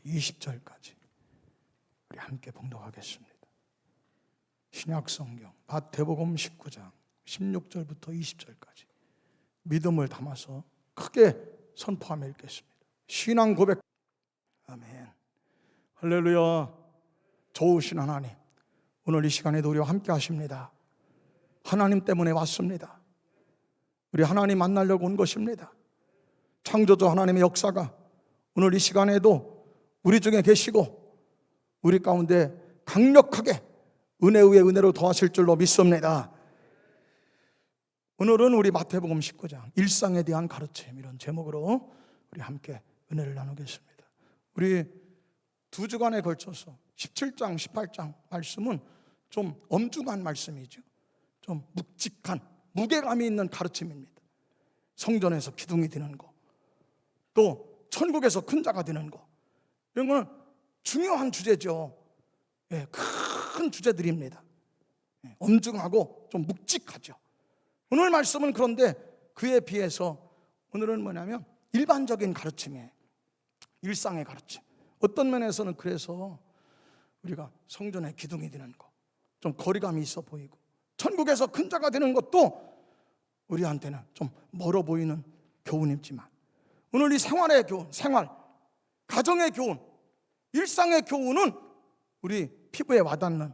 20절까지 우리 함께 봉독하겠습니다. 신약성경 마태복음 19장 16절부터 20절까지 믿음을 담아서 크게 선포하며 읽겠습니다. 신앙 고백. 아멘. 할렐루야. 좋으신 하나님, 오늘 이 시간에도 우리와 함께 하십니다. 하나님 때문에 왔습니다. 우리 하나님 만나려고 온 것입니다. 창조주 하나님의 역사가 오늘 이 시간에도 우리 중에 계시고 우리 가운데 강력하게 은혜 위에 은혜로 더하실 줄로 믿습니다. 오늘은 우리 마태복음 19장 일상에 대한 가르침, 이런 제목으로 우리 함께 은혜를 나누겠습니다. 우리 두 주간에 걸쳐서 17장, 18장 말씀은 좀 엄중한 말씀이죠. 좀 묵직한, 무게감이 있는 가르침입니다. 성전에서 기둥이 되는 거, 또 천국에서 큰 자가 되는 거, 이런 거는 중요한 주제죠. 큰 주제들입니다. 엄중하고 좀 묵직하죠. 오늘 말씀은 그런데 그에 비해서 오늘은 뭐냐면 일반적인 가르침이에요. 일상의 가르침. 어떤 면에서는 그래서 우리가 성전에 기둥이 되는 거, 좀 거리감이 있어 보이고, 천국에서 큰 자가 되는 것도 우리한테는 좀 멀어 보이는 교훈이지만, 오늘 이 생활의 교훈, 생활, 가정의 교훈, 일상의 교훈은 우리 피부에 와닿는,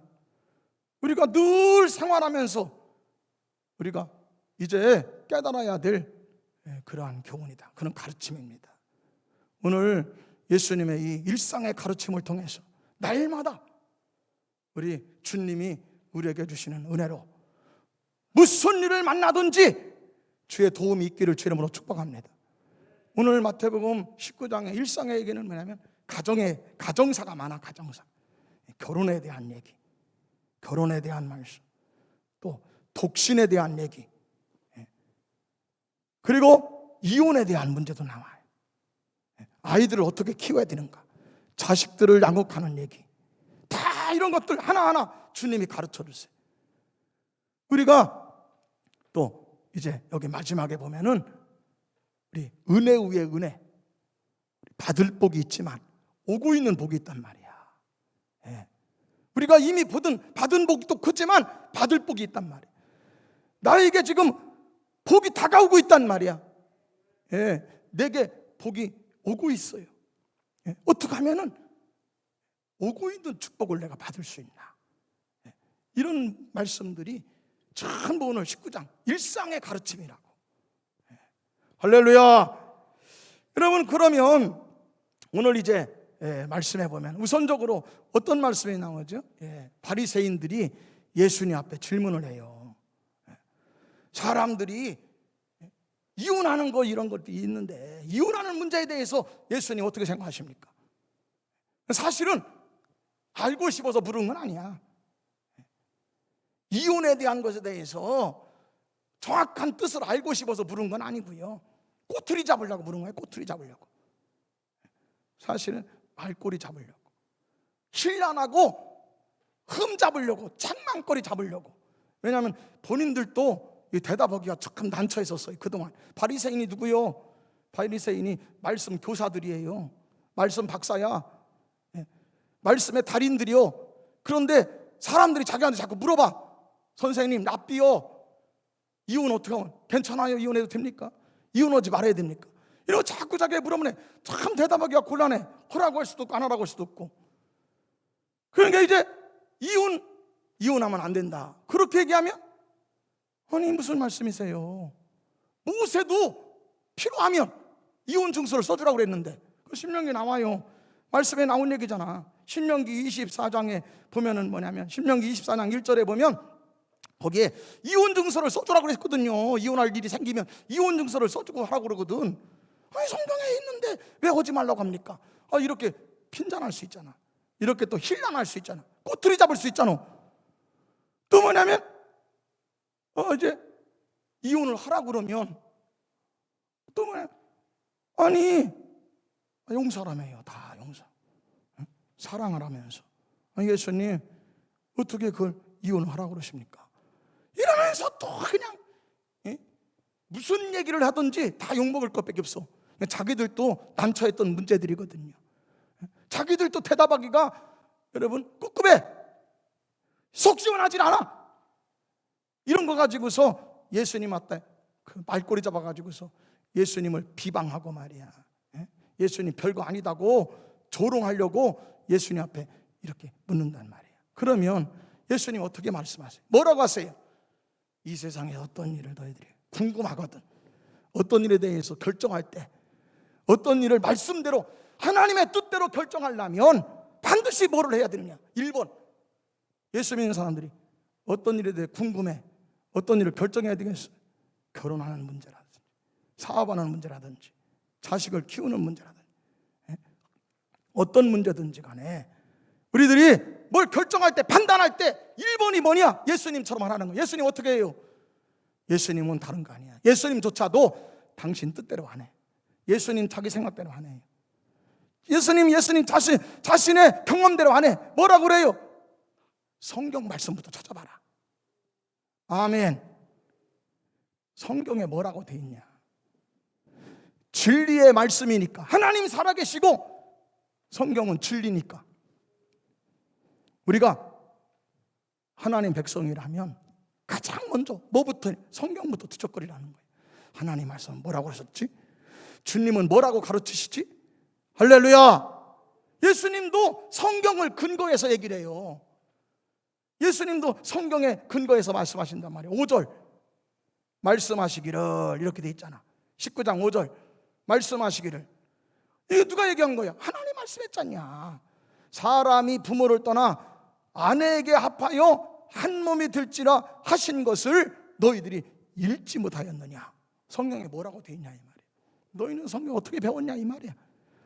우리가 늘 생활하면서 우리가 이제 깨달아야 될 그러한 교훈이다. 그런 가르침입니다. 오늘 예수님의 이 일상의 가르침을 통해서 날마다 우리 주님이 우리에게 주시는 은혜로 무슨 일을 만나든지 주의 도움이 있기를 주 이름으로 축복합니다. 오늘 마태복음 19장의 일상의 얘기는 뭐냐면 가정사가 많아. 가정사, 결혼에 대한 얘기, 결혼에 대한 말씀, 또 독신에 대한 얘기, 그리고 이혼에 대한 문제도 나와요. 아이들을 어떻게 키워야 되는가, 자식들을 양육하는 얘기, 다 이런 것들 하나하나 주님이 가르쳐 주세요. 우리가 또 이제 여기 마지막에 보면은 우리 은혜 위에 은혜, 받을 복이 있지만 오고 있는 복이 있단 말이야. 우리가 이미 받은 복이 또 크지만 받을 복이 있단 말이야. 나에게 지금 복이 다가오고 있단 말이야. 내게 복이 오고 있어요. 어떻게 하면은 오고 있는 축복을 내가 받을 수 있나? 이런 말씀들이 전부 오늘 19장 일상의 가르침이라고. 할렐루야. 여러분, 그러면 오늘 이제 말씀해 보면 우선적으로 어떤 말씀이 나오죠? 바리새인들이 예수님 앞에 질문을 해요. 사람들이 이혼하는 거 이런 것도 있는데 이혼하는 문제에 대해서 예수님 어떻게 생각하십니까? 사실은 알고 싶어서 물은 건 아니야. 이혼에 대한 것에 대해서 정확한 뜻을 알고 싶어서 물은 건 아니고요. 꼬투리 잡으려고 물은 거예요. 꼬투리 잡으려고. 사실은 말꼬리 잡으려고, 신란하고 흠 잡으려고, 장난거리 잡으려고. 왜냐하면 본인들도 대답하기가 조금 난처했었어요. 그동안 바리새인이 누구요? 바리새인이 말씀 교사들이에요. 말씀 박사야. 말씀의 달인들이요. 그런데 사람들이 자기한테 자꾸 물어봐. 선생님, 랍비요, 이혼 어떻게 하면 괜찮아요? 이혼해도 됩니까? 이혼하지 말아야 됩니까? 이러고 자꾸 자기가 물어보네. 참 대답하기가 곤란해. 하라고 할 수도 없고 안 하라고 할 수도 없고. 그러니까 이제 이혼하면 안 된다, 그렇게 얘기하면, 아니 무슨 말씀이세요? 모세도 필요하면 이혼 증서를 써주라고 그랬는데, 그 신명기에 나와요. 말씀에 나온 얘기잖아. 신명기 24장에 보면은 뭐냐면, 신명기 24장 1절에 보면 거기에 이혼 증서를 써주라고 그랬거든요. 이혼할 일이 생기면 이혼 증서를 써주고 하라고 그러거든. 아니 성경에 있는데 왜 하지 말라고 합니까? 이렇게 핀잔할 수 있잖아. 이렇게 또 힐난할 수 있잖아. 꼬투리 잡을 수 있잖아. 또 뭐냐면 이제 이혼을 하라고 그러면 또 뭐냐, 아니 용서라며요. 다 용서, 사랑을 하면서. 예수님 어떻게 그걸 이혼을 하라고 그러십니까? 이러면서 또 그냥 무슨 얘기를 하든지 다 욕먹을 것밖에 없어. 자기들도 난처했던 문제들이거든요. 자기들도 대답하기가 여러분 꿉꿉해. 속 시원하진 않아. 이런 거 가지고서 예수님 앞에 그 말꼬리 잡아가지고서 예수님을 비방하고 말이야. 예수님 별거 아니다고 조롱하려고 예수님 앞에 이렇게 묻는단 말이에요. 그러면 예수님 어떻게 말씀하세요? 뭐라고 하세요? 이 세상에 어떤 일을 너희들이 궁금하거든. 어떤 일에 대해서 결정할 때, 어떤 일을 말씀대로 하나님의 뜻대로 결정하려면 반드시 뭐를 해야 되느냐? 1번, 예수 믿는 사람들이 어떤 일에 대해 궁금해. 어떤 일을 결정해야 되겠어요? 결혼하는 문제라든지, 사업하는 문제라든지, 자식을 키우는 문제라든지, 어떤 문제든지 간에 우리들이 뭘 결정할 때, 판단할 때 1번이 뭐냐? 예수님처럼 하라는 거예요. 예수님 어떻게 해요? 예수님은 다른 거 아니야. 예수님조차도 당신 뜻대로 안 해. 예수님 자기 생각대로 안 해요. 예수님 자신의 경험대로 안 해. 뭐라고 그래요? 성경 말씀부터 찾아봐라. 아멘. 성경에 뭐라고 돼 있냐? 진리의 말씀이니까. 하나님 살아계시고 성경은 진리니까. 우리가 하나님 백성이라면 가장 먼저 뭐부터? 성경부터 뒤척거리라는 거예요. 하나님 말씀은 뭐라고 하셨지? 주님은 뭐라고 가르치시지? 할렐루야. 예수님도 성경을 근거해서 얘기를 해요. 예수님도 성경에 근거해서 말씀하신단 말이에요. 5절 말씀하시기를 이렇게 돼 있잖아. 19장 5절 말씀하시기를. 이거 누가 얘기한 거야? 하나님 말씀했잖냐. 사람이 부모를 떠나 아내에게 합하여 한 몸이 될지라 하신 것을 너희들이 읽지 못하였느냐. 성경에 뭐라고 돼 있냐 이 말이야. 너희는 성경 어떻게 배웠냐 이 말이야.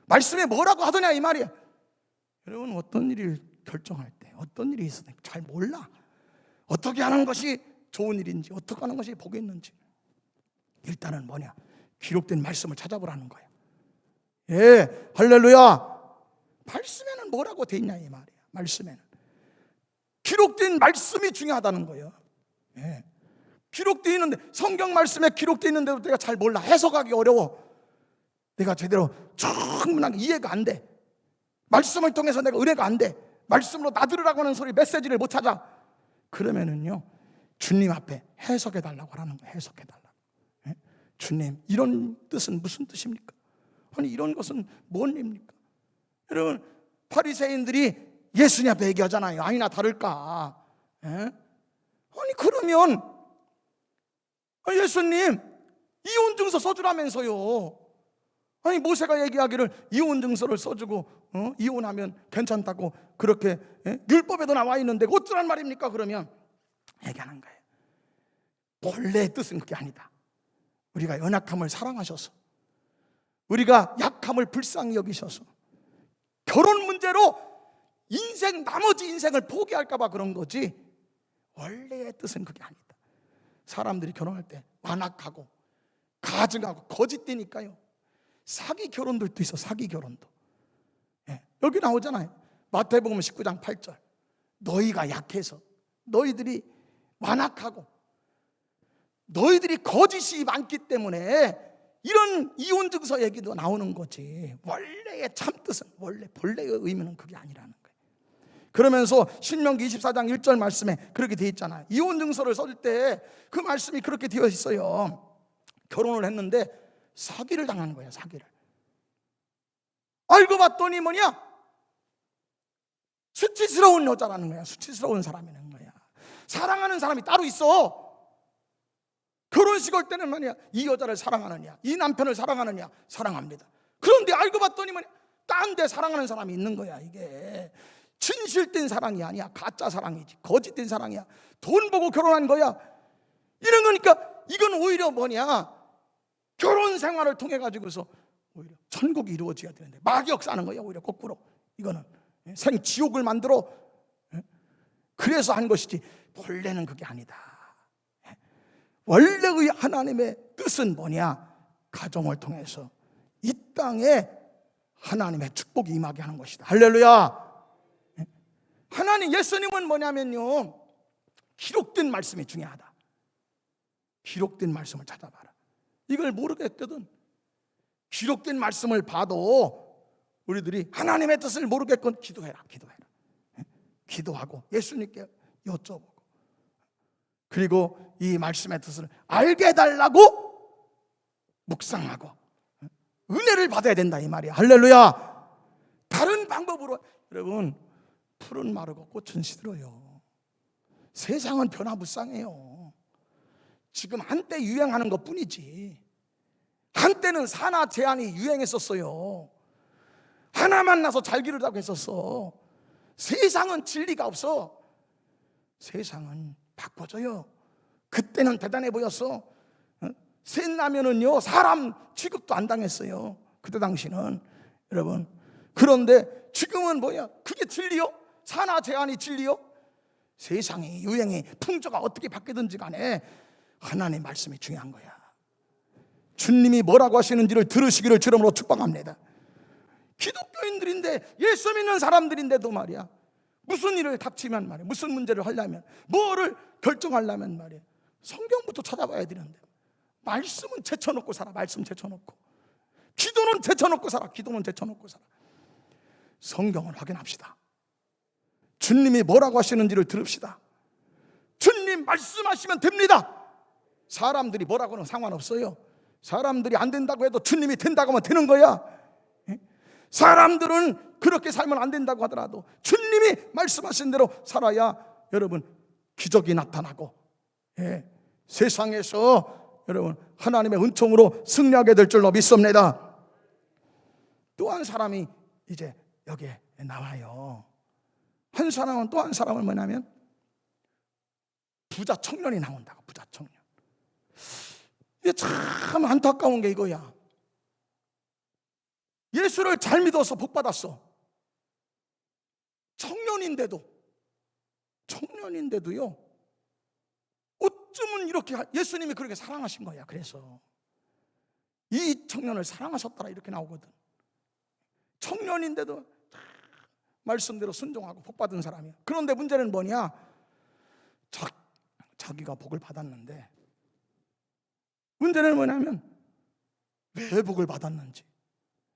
말씀에 뭐라고 하더냐 이 말이야. 여러분 어떤 일을 결정할 때, 어떤 일이 있을 때 잘 몰라. 어떻게 하는 것이 좋은 일인지, 어떻게 하는 것이 복이 있는지. 일단은 뭐냐? 기록된 말씀을 찾아보라는 거야. 예, 할렐루야. 말씀에는 뭐라고 돼 있냐 이 말이야. 말씀에는 기록된 말씀이 중요하다는 거예요. 예. 기록되어 있는데, 성경 말씀에 기록되어 있는데도 내가 잘 몰라. 해석하기 어려워. 내가 제대로 충분하게 이해가 안 돼. 말씀을 통해서 내가 은혜가 안 돼. 말씀으로 나들으라고 하는 소리, 메시지를 못 찾아. 그러면은요, 주님 앞에 해석해 달라고 하라는 거예요. 해석해 달라고. 예? 주님, 이런 뜻은 무슨 뜻입니까? 아니 이런 것은 뭔 일입니까? 여러분, 바리새인들이 예수님 앞에 얘기하잖아요. 아니나 다를까? 예? 아니 그러면 예수님 이혼 증서 써주라면서요. 아니 모세가 얘기하기를 이혼 증서를 써주고 이혼하면 괜찮다고 그렇게 율법에도 나와 있는데 어쩌란 말입니까? 그러면 얘기하는 거예요. 본래의 뜻은 그게 아니다. 우리가 연약함을 사랑하셔서, 우리가 약함을 불쌍히 여기셔서 결혼 문제로 나머지 인생을 포기할까 봐 그런 거지 원래의 뜻은 그게 아니다. 사람들이 결혼할 때 완악하고 가증하고 거짓되니까요. 사기 결혼들도 있어. 사기 결혼도. 예, 여기 나오잖아요. 마태복음 19장 8절. 너희가 약해서, 너희들이 완악하고, 너희들이 거짓이 많기 때문에 이런 이혼 증서 얘기도 나오는 거지. 원래의 참뜻은, 원래 본래의 의미는 그게 아니라는 거예요. 그러면서 신명기 24장 1절 말씀에 그렇게 되어 있잖아요. 이혼 증서를 써줄 때 그 말씀이 그렇게 되어 있어요. 결혼을 했는데 사기를 당하는 거예요. 사기를. 알고 봤더니 뭐냐? 수치스러운 여자라는 거야. 수치스러운 사람이라는 거야. 사랑하는 사람이 따로 있어. 결혼식 올 때는 말이야, 이 여자를 사랑하느냐, 이 남편을 사랑하느냐. 사랑합니다. 그런데 알고 봤더니 뭐냐? 딴 데 사랑하는 사람이 있는 거야. 이게 진실된 사랑이 아니야. 가짜 사랑이지. 거짓된 사랑이야. 돈 보고 결혼한 거야. 이런 거니까 이건 오히려 뭐냐? 결혼 생활을 통해 가지고서 오히려 천국이 이루어져야 되는데 막역 사는 거야. 오히려 거꾸로. 이거는 생지옥을 만들어. 그래서 한 것이지 본래는 그게 아니다. 원래의 하나님의 뜻은 뭐냐? 가정을 통해서 이 땅에 하나님의 축복이 임하게 하는 것이다. 할렐루야. 하나님, 예수님은 뭐냐면요, 기록된 말씀이 중요하다. 기록된 말씀을 찾아봐라. 이걸 모르겠거든. 기록된 말씀을 봐도 우리들이 하나님의 뜻을 모르겠건 기도해라. 기도하고 예수님께 여쭤보고, 그리고 이 말씀의 뜻을 알게 해달라고 묵상하고 은혜를 받아야 된다 이 말이야. 할렐루야. 다른 방법으로 여러분, 풀은 마르고 꽃은 시들어요. 세상은 변화무쌍해요. 지금 한때 유행하는 것 뿐이지, 한때는 산하 제한이 유행했었어요. 하나 만나서 잘 기르라고 했었어. 세상은 진리가 없어. 세상은 바꿔져요. 그때는 대단해 보였어. 셋 나면은요 사람 취급도 안 당했어요, 그때 당시는. 여러분, 그런데 지금은 뭐야? 그게 진리요? 산하 제한이 진리요? 세상이 유행이 풍조가 어떻게 바뀌든지 간에 하나님의 말씀이 중요한 거야. 주님이 뭐라고 하시는지를 들으시기를 주름으로 축복합니다. 기독교인들인데, 예수 믿는 사람들인데도 말이야, 무슨 일을 닥치면 말이야, 무슨 문제를 하려면, 뭐를 결정하려면 말이야, 성경부터 찾아봐야 되는데, 말씀은 제쳐놓고 살아. 말씀 제쳐놓고, 기도는 제쳐놓고 살아. 기도는 제쳐놓고 살아. 성경을 확인합시다. 주님이 뭐라고 하시는지를 들읍시다. 주님 말씀하시면 됩니다. 사람들이 뭐라고는 상관없어요. 사람들이 안 된다고 해도 주님이 된다고 하면 되는 거야. 사람들은 그렇게 살면 안 된다고 하더라도 주님이 말씀하신 대로 살아야 여러분 기적이 나타나고, 세상에서 여러분 하나님의 은총으로 승리하게 될 줄로 믿습니다. 또 한 사람이 이제 여기에 나와요. 한 사람은 또 한 사람은 뭐냐면 부자 청년이 나온다고. 부자 청년. 이게 참 안타까운 게 이거야. 예수를 잘 믿어서 복 받았어. 청년인데도요, 어쩌면 이렇게 예수님이 그렇게 사랑하신 거야. 그래서 이 청년을 사랑하셨더라 이렇게 나오거든. 청년인데도 말씀대로 순종하고 복 받은 사람이야. 그런데 문제는 뭐냐? 자기가 복을 받았는데, 문제는 뭐냐면 왜 복을 받았는지,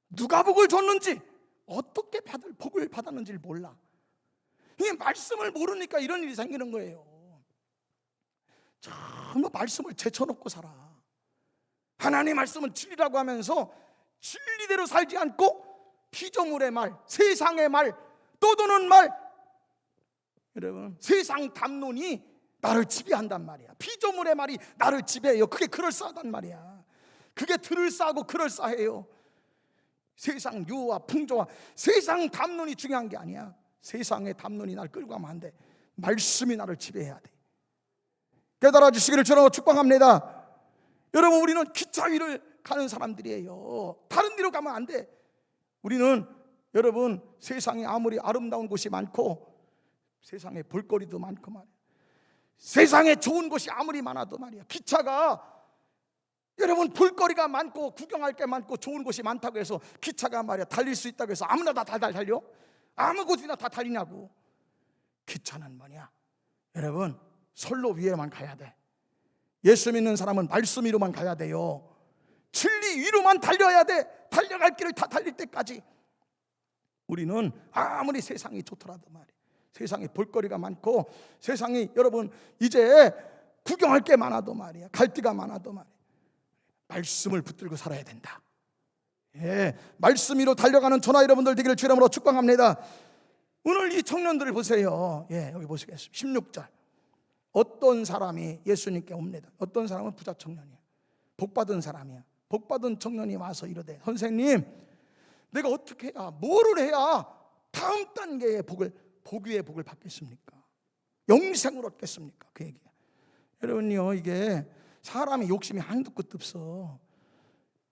누가 복을 줬는지, 어떻게 복을 받았는지를 몰라. 이게 말씀을 모르니까 이런 일이 생기는 거예요. 정말 말씀을 제쳐놓고 살아. 하나님의 말씀은 진리라고 하면서 진리대로 살지 않고 피조물의 말, 세상의 말, 떠도는 말, 여러분 세상 담론이 나를 지배한단 말이야. 피조물의 말이 나를 지배해요. 그게 그럴싸하단 말이야. 그게 들을싸하고 그럴싸해요. 세상 유와 풍조와 세상 담론이 중요한 게 아니야. 세상의 담론이 나를 끌고 가면 안 돼. 말씀이 나를 지배해야 돼. 깨달아 주시기를 주로 축복합니다. 여러분, 우리는 기차 위를 가는 사람들이에요. 다른 데로 가면 안 돼. 우리는 여러분 세상에 아무리 아름다운 곳이 많고 세상에 볼거리도 많고 말이야, 세상에 좋은 곳이 아무리 많아도 말이야, 기차가 여러분 볼거리가 많고 구경할 게 많고 좋은 곳이 많다고 해서 기차가 말이야 달릴 수 있다고 해서 아무나 다 달려? 아무 곳이나 다 달리냐고. 기차는 뭐냐? 여러분 선로 위에만 가야 돼. 예수 믿는 사람은 말씀 위로만 가야 돼요. 진리 위로만 달려야 돼. 달려갈 길을 다 달릴 때까지. 우리는 아무리 세상이 좋더라도 말이야, 세상에 볼거리가 많고 세상이 여러분 이제 구경할 게 많아도 말이야, 갈 데가 많아도 말이야, 말씀을 붙들고 살아야 된다. 말씀 위로 달려가는 저나 여러분들 되기를 주의 이름으로 축복합니다. 오늘 이 청년들을 보세요. 여기 보시겠습니다. 16절. 어떤 사람이 예수님께 옵니다. 어떤 사람은 부자 청년이야. 복받은 사람이야. 복받은 청년이 와서 이러되, 선생님, 내가 어떻게 해야, 뭐를 해야 다음 단계의 복 위의 복을 받겠습니까? 영생을 얻겠습니까? 그 얘기야. 여러분요, 이게 사람의 욕심이 한두 끝도 없어.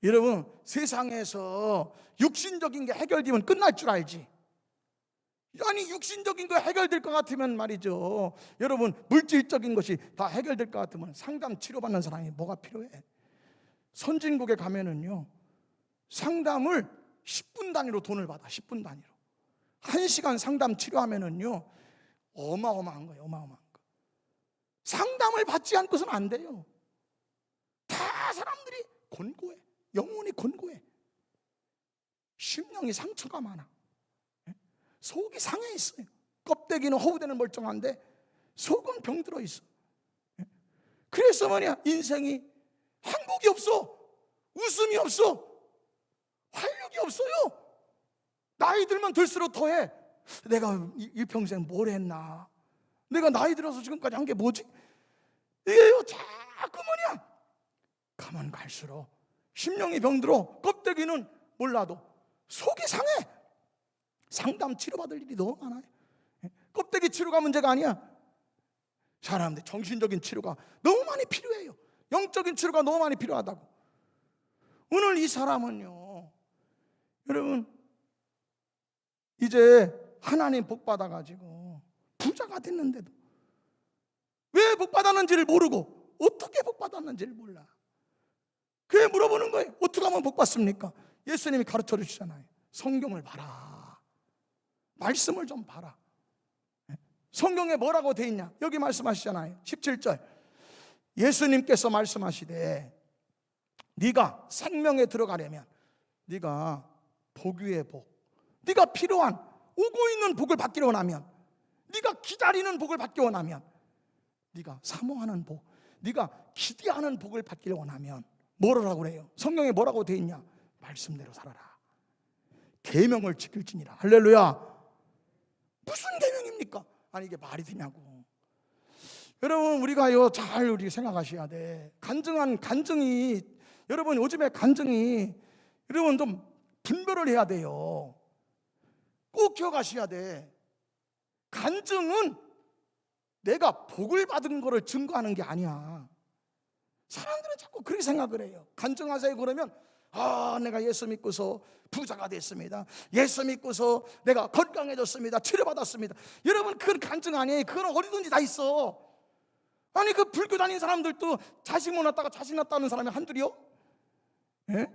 여러분, 세상에서 육신적인 게 해결되면 끝날 줄 알지. 아니, 육신적인 거 해결될 것 같으면 말이죠, 여러분 물질적인 것이 다 해결될 것 같으면 상담 치료받는 사람이 뭐가 필요해? 선진국에 가면은요, 상담을 10분 단위로 돈을 받아. 10분 단위로 1시간 상담 치료하면은요 어마어마한 거예요. 어마어마한 거. 상담을 받지 않고서는 안 돼요. 다 사람들이 곤고해. 영혼이 곤고해. 심령이 상처가 많아. 속이 상해 있어요. 껍데기는 허우대는 멀쩡한데 속은 병들어 있어. 그래서 말이야, 인생이 행복이 없어. 웃음이 없어. 활력이 없어요. 나이 들면 들수록 더해. 내가 일평생 뭘 했나? 내가 나이 들어서 지금까지 한 게 뭐지? 이게요, 자꾸 뭐냐? 가면 갈수록 심령이 병들어. 껍데기는 몰라도 속이 상해. 상담 치료받을 일이 너무 많아요. 껍데기 치료가 문제가 아니야. 사람들 정신적인 치료가 너무 많이 필요해요. 영적인 치료가 너무 많이 필요하다고. 오늘 이 사람은요, 여러분, 이제 하나님 복 받아가지고 부자가 됐는데도 왜 복 받았는지를 모르고 어떻게 복 받았는지를 몰라. 그래 물어보는 거예요. 어떻게 하면 복 받습니까? 예수님이 가르쳐 주시잖아요. 성경을 봐라. 말씀을 좀 봐라. 성경에 뭐라고 돼 있냐? 여기 말씀하시잖아요. 17절. 예수님께서 말씀하시되 네가 생명에 들어가려면 네가 복 위에 복, 네가 필요한 오고 있는 복을 받기 원하면, 네가 기다리는 복을 받기 원하면, 네가 사모하는 복, 네가 기대하는 복을 받기 원하면 뭐라고 그래요? 성경에 뭐라고 돼 있냐? 말씀대로 살아라. 계명을 지킬지니라. 할렐루야. 무슨 계명입니까? 아니 이게 말이 되냐고. 여러분 우리가요 잘 우리 생각하셔야 돼. 간증이 여러분 요즘에 간증이 여러분 좀 분별을 해야 돼요. 꼭 기억하셔야 돼. 간증은 내가 복을 받은 거를 증거하는 게 아니야. 사람들은 자꾸 그렇게 생각을 해요. 간증하세요 그러면 내가 예수 믿고서 부자가 됐습니다. 예수 믿고서 내가 건강해졌습니다. 치료받았습니다. 여러분 그건 간증 아니에요. 그건 어디든지 다 있어. 아니 그 불교 다니는 사람들도 자식 못 낳았다가 자식 낳았다는 사람이 한둘이요? 예?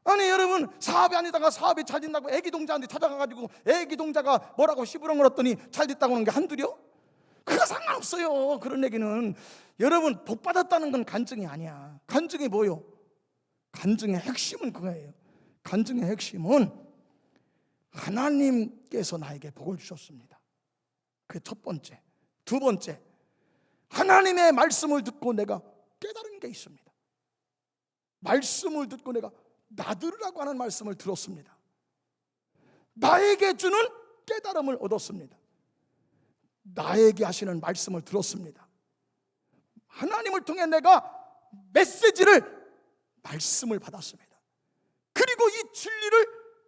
아니 여러분 사업이 아니다가 사업이 잘 된다고 애기 동자한테 찾아가가지고 애기 동자가 뭐라고 시부렁거렸더니 잘 됐다고 하는 게 한둘이요? 그거 상관없어요. 그런 얘기는. 여러분 복 받았다는 건 간증이 아니야. 간증이 뭐요? 간증의 핵심은 그거예요. 간증의 핵심은 하나님께서 나에게 복을 주셨습니다. 그게 첫 번째. 두 번째, 하나님의 말씀을 듣고 내가 깨달은 게 있습니다. 말씀을 듣고 내가 나들으라고 하는 말씀을 들었습니다. 나에게 주는 깨달음을 얻었습니다. 나에게 하시는 말씀을 들었습니다. 하나님을 통해 내가 메시지를, 말씀을 받았습니다. 그리고 이 진리를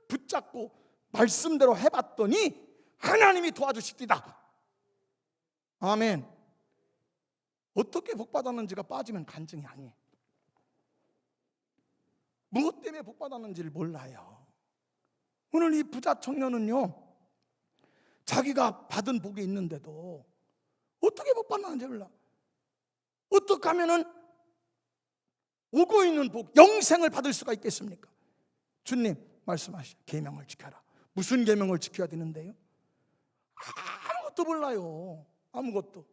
붙잡고 말씀대로 해봤더니 하나님이 도와주십니다. 아멘. 어떻게 복받았는지가 빠지면 간증이 아니에요. 무엇 때문에 복받았는지를 몰라요. 오늘 이 부자 청년은요, 자기가 받은 복이 있는데도 어떻게 복받았는지 몰라. 어떻게 하면은 오고 있는 복, 영생을 받을 수가 있겠습니까? 주님 말씀하시죠. 계명을 지켜라. 무슨 계명을 지켜야 되는데요? 아무것도 몰라요. 아무것도.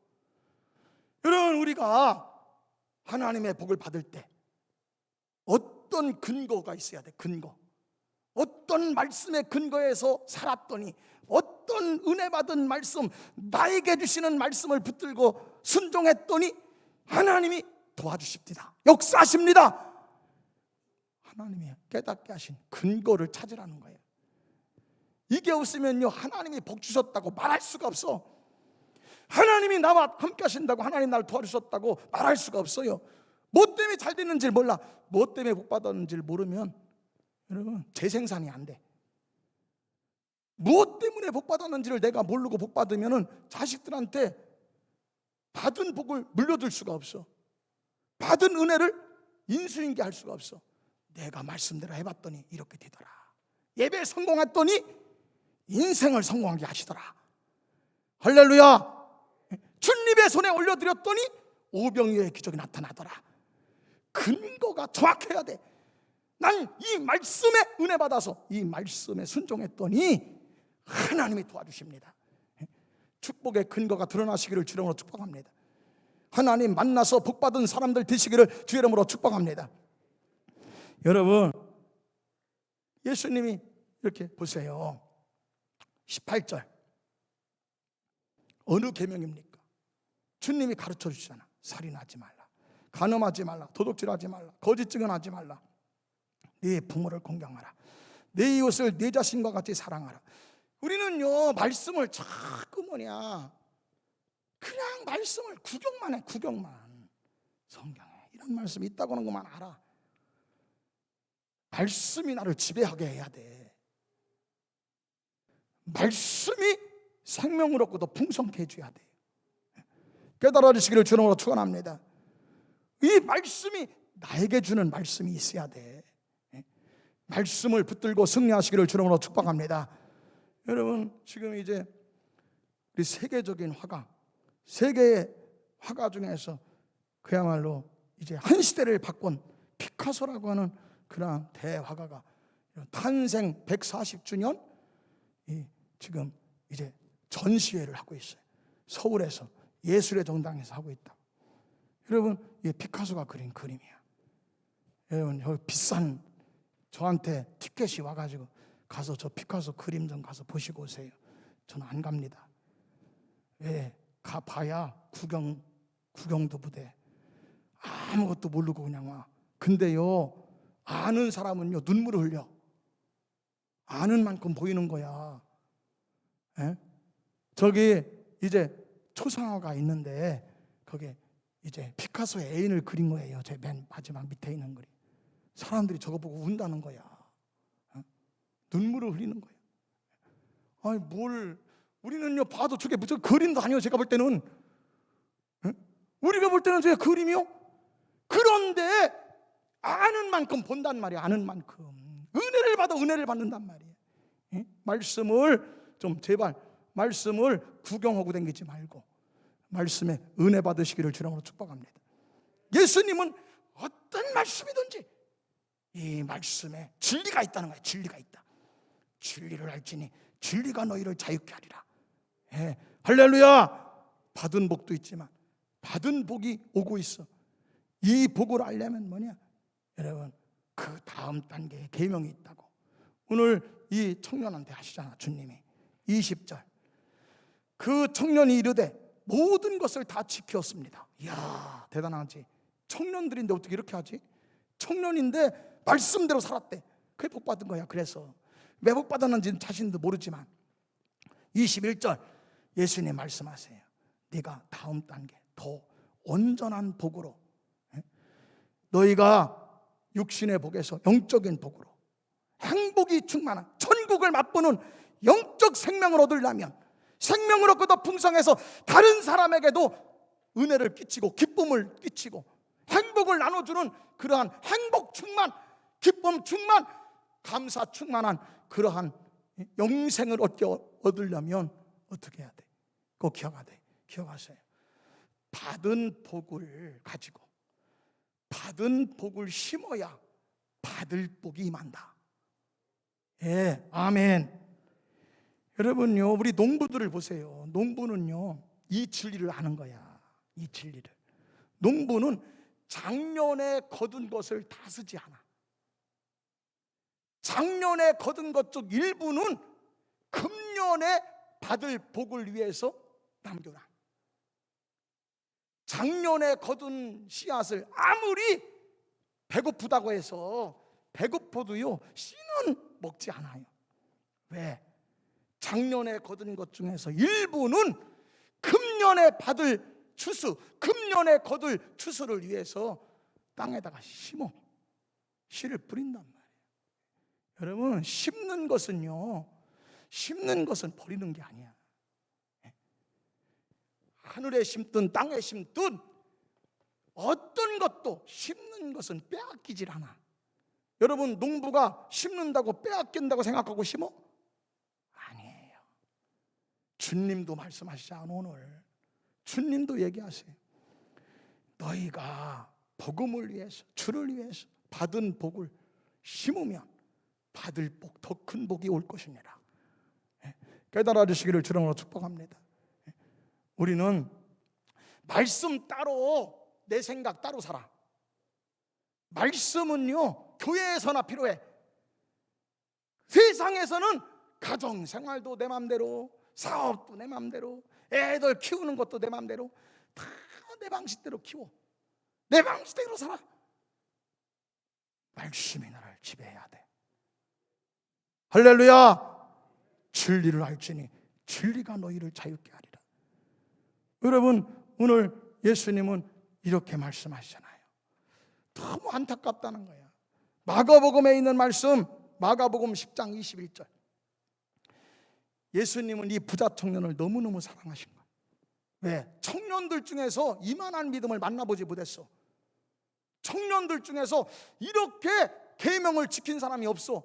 여러분 우리가 하나님의 복을 받을 때 어떤 근거가 있어야 돼. 근거. 어떤 말씀의 근거에서 살았더니, 어떤 은혜 받은 말씀, 나에게 주시는 말씀을 붙들고 순종했더니 하나님이 도와주십니다. 역사하십니다. 하나님이 깨닫게 하신 근거를 찾으라는 거예요. 이게 없으면요 하나님이 복 주셨다고 말할 수가 없어. 하나님이 나와 함께 하신다고, 하나님 나를 도와주셨다고 말할 수가 없어요. 뭐 때문에 잘 됐는지를 몰라. 뭐 때문에 복 받았는지를 모르면 여러분 재생산이 안 돼. 무엇 때문에 복 받았는지를 내가 모르고 복 받으면은 자식들한테 받은 복을 물려줄 수가 없어. 받은 은혜를 인수인계할 수가 없어. 내가 말씀대로 해봤더니 이렇게 되더라. 예배 성공했더니 인생을 성공하게 하시더라. 할렐루야. 주님의 손에 올려드렸더니 오병이어의 기적이 나타나더라. 근거가 정확해야 돼. 난 이 말씀에 은혜 받아서 이 말씀에 순종했더니 하나님이 도와주십니다. 축복의 근거가 드러나시기를 주의 이름으로 축복합니다. 하나님 만나서 복받은 사람들 되시기를 주의 이름으로 축복합니다. 여러분 예수님이 이렇게 보세요. 18절. 어느 계명입니까? 주님이 가르쳐 주시잖아. 살인하지 말라, 간음하지 말라, 도둑질하지 말라, 거짓 증언하지 말라, 네 부모를 공경하라, 내 이웃을 내 자신과 같이 사랑하라. 우리는요 말씀을 자꾸 그냥 말씀을 구경만 해. 구경만. 성경에 이런 말씀이 있다고 하는 것만 알아. 말씀이 나를 지배하게 해야 돼. 말씀이 생명을 얻고 더 풍성케 해줘야 돼요. 깨달아 주시기를 주님으로 축원합니다. 이 말씀이 나에게 주는 말씀이 있어야 돼. 말씀을 붙들고 승리하시기를 주님으로 축복합니다. 여러분, 지금 이제 우리 세계적인 화가, 세계의 화가 중에서 그야말로 이제 한 시대를 바꾼 피카소라고 하는 그러한 대화가가 탄생 140주년 지금 이제 전시회를 하고 있어요. 서울에서 예술의 정당에서 하고 있다. 여러분, 이게 피카소가 그린 그림이야. 여러분, 여기 비싼 저한테 티켓이 와가지고 가서 저 피카소 그림 좀 가서 보시고 오세요. 저는 안 갑니다. 왜? 가봐야 구경도 부대. 아무것도 모르고 그냥 와. 근데요, 아는 사람은요 눈물을 흘려. 아는 만큼 보이는 거야. 에? 저기 이제 초상화가 있는데 거기에 이제 피카소의 애인을 그린 거예요. 제 맨 마지막 밑에 있는 그림. 사람들이 저거 보고 운다는 거야. 눈물을 흘리는 거야. 아니 우리는요 봐도 저게 무슨 그림도 아니에요. 제가 볼 때는 우리가 볼 때는 저게 그림이요. 그런데 아는 만큼 본단 말이야. 아는 만큼 은혜를 받아 은혜를 받는단 말이에요. 말씀을 좀 제발 말씀을 구경하고 다니지 말고 말씀에 은혜 받으시기를 주님으로 축복합니다. 예수님은 어떤 말씀이든지 이 말씀에 진리가 있다는 거예요. 진리가 있다. 진리를 알지니 진리가 너희를 자유케 하리라. 할렐루야. 받은 복도 있지만 받은 복이 오고 있어. 이 복을 알려면 뭐냐? 여러분, 그 다음 단계의 계명이 있다고. 오늘 이 청년한테 하시잖아, 주님이. 20절. 그 청년이 이르되 모든 것을 다 지켰습니다. 이야, 대단하지. 청년들인데 어떻게 이렇게 하지? 청년인데 말씀대로 살았대. 그게 복 받은 거야. 그래서 왜 복 받았는지는 자신도 모르지만 21절 예수님 말씀하세요. 네가 다음 단계 더 온전한 복으로, 너희가 육신의 복에서 영적인 복으로 행복이 충만한 천국을 맛보는 영적 생명을 얻으려면, 생명을 얻고 더 풍성해서 다른 사람에게도 은혜를 끼치고 기쁨을 끼치고 행복을 나눠주는 그러한 행복 충만, 기쁨 충만, 감사 충만한 그러한 영생을 얻으려면 어떻게 해야 돼? 꼭 기억하세요. 받은 복을 가지고 받은 복을 심어야 받을 복이 임한다. 예, 아멘. 여러분요, 우리 농부들을 보세요. 농부는요, 이 진리를 아는 거야. 이 진리를. 농부는 작년에 거둔 것을 다 쓰지 않아. 작년에 거둔 것 중 일부는 금년에 받을 복을 위해서 남겨놔. 작년에 거둔 씨앗을 아무리 배고프다고 해서 배고파도요 씨는 먹지 않아요. 왜? 작년에 거둔 것 중에서 일부는 금년에 받을 추수, 금년에 거둘 추수를 위해서 땅에다가 심어 씨를 뿌린단 말이에요. 여러분, 심는 것은 버리는 게 아니야. 하늘에 심든 땅에 심든 어떤 것도 심는 것은 빼앗기질 않아. 여러분, 농부가 심는다고 빼앗긴다고 생각하고 심어? 아니에요. 주님도 말씀하시잖아. 오늘 주님도 얘기하세요. 너희가 복음을 위해서, 주를 위해서 받은 복을 심으면 받을 복, 더 큰 복이 올 것이니라. 깨달아 주시기를 주님으로 축복합니다. 우리는 말씀 따로, 내 생각 따로 살아. 말씀은요 교회에서나 필요해. 세상에서는 가정 생활도 내 맘대로, 사업도 내 맘대로, 애들 키우는 것도 내 맘대로, 다 내 방식대로 키워, 내 방식대로 살아. 말씀이 나를 지배해야 돼. 할렐루야. 진리를 알지니 진리가 너희를 자유케 하리라. 여러분, 오늘 예수님은 이렇게 말씀하시잖아요. 너무 안타깝다는 거야. 마가복음에 있는 말씀, 마가복음 10장 21절. 예수님은 이 부자 청년을 너무너무 사랑하신 거야. 왜? 청년들 중에서 이만한 믿음을 만나보지 못했어. 청년들 중에서 이렇게 계명을 지킨 사람이 없어.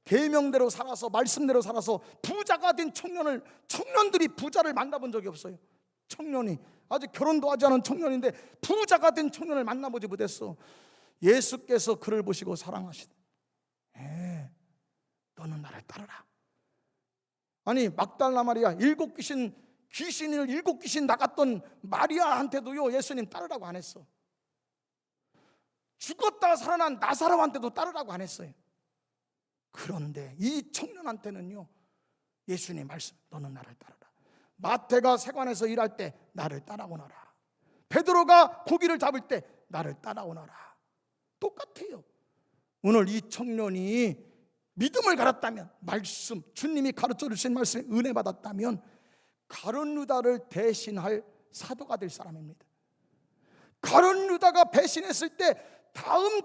계명대로 살아서, 말씀대로 살아서 부자가 된 청년들이 부자를 만나본 적이 없어요. 청년이 아직 결혼도 하지 않은 청년인데 부자가 된 청년을 만나보지 못했어. 예수께서 그를 보시고 사랑하시다. 너는 나를 따르라. 아니, 막달라 마리아, 귀신을 7귀신 나갔던 마리아한테도요, 예수님 따르라고 안 했어. 죽었다가 살아난 나사로한테도 따르라고 안 했어요. 그런데 이 청년한테는요, 예수님 말씀, 너는 나를 따르라. 마태가 세관에서 일할 때 나를 따라오너라. 베드로가 고기를 잡을 때 나를 따라오너라. 똑같아요. 오늘 이 청년이 믿음을 가졌다면, 말씀, 주님이 가르쳐 주신 말씀에 은혜 받았다면 가룟 유다를 대신할 사도가 될 사람입니다. 가룟 유다가 배신했을 때 다음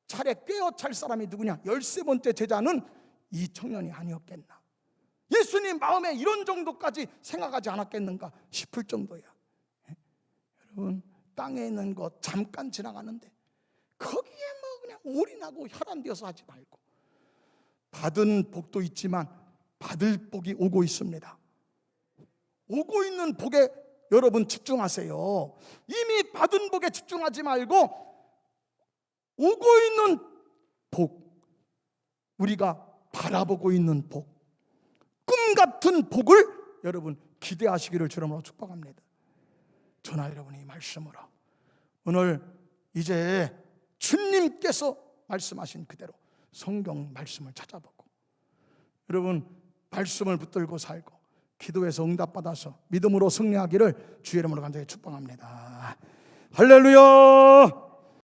차례 꿰어찰 사람이 누구냐? 13번째 제자는 이 청년이 아니었겠나. 예수님 마음에 이런 정도까지 생각하지 않았겠는가 싶을 정도야. 여러분, 땅에 있는 것 잠깐 지나가는데 거기에 뭐 그냥 올인하고 혈안되어서 하지 말고, 받은 복도 있지만 받을 복이 오고 있습니다. 오고 있는 복에 여러분 집중하세요. 이미 받은 복에 집중하지 말고 오고 있는 복, 우리가 바라보고 있는 복, 꿈 같은 복을 여러분 기대하시기를 주님으로 축복합니다. 저나 여러분이 말씀으로 오늘 이제 주님께서 말씀하신 그대로 성경 말씀을 찾아보고, 여러분 말씀을 붙들고 살고 기도해서 응답받아서 믿음으로 승리하기를 주의 이름으로 간절히 축복합니다. 할렐루야.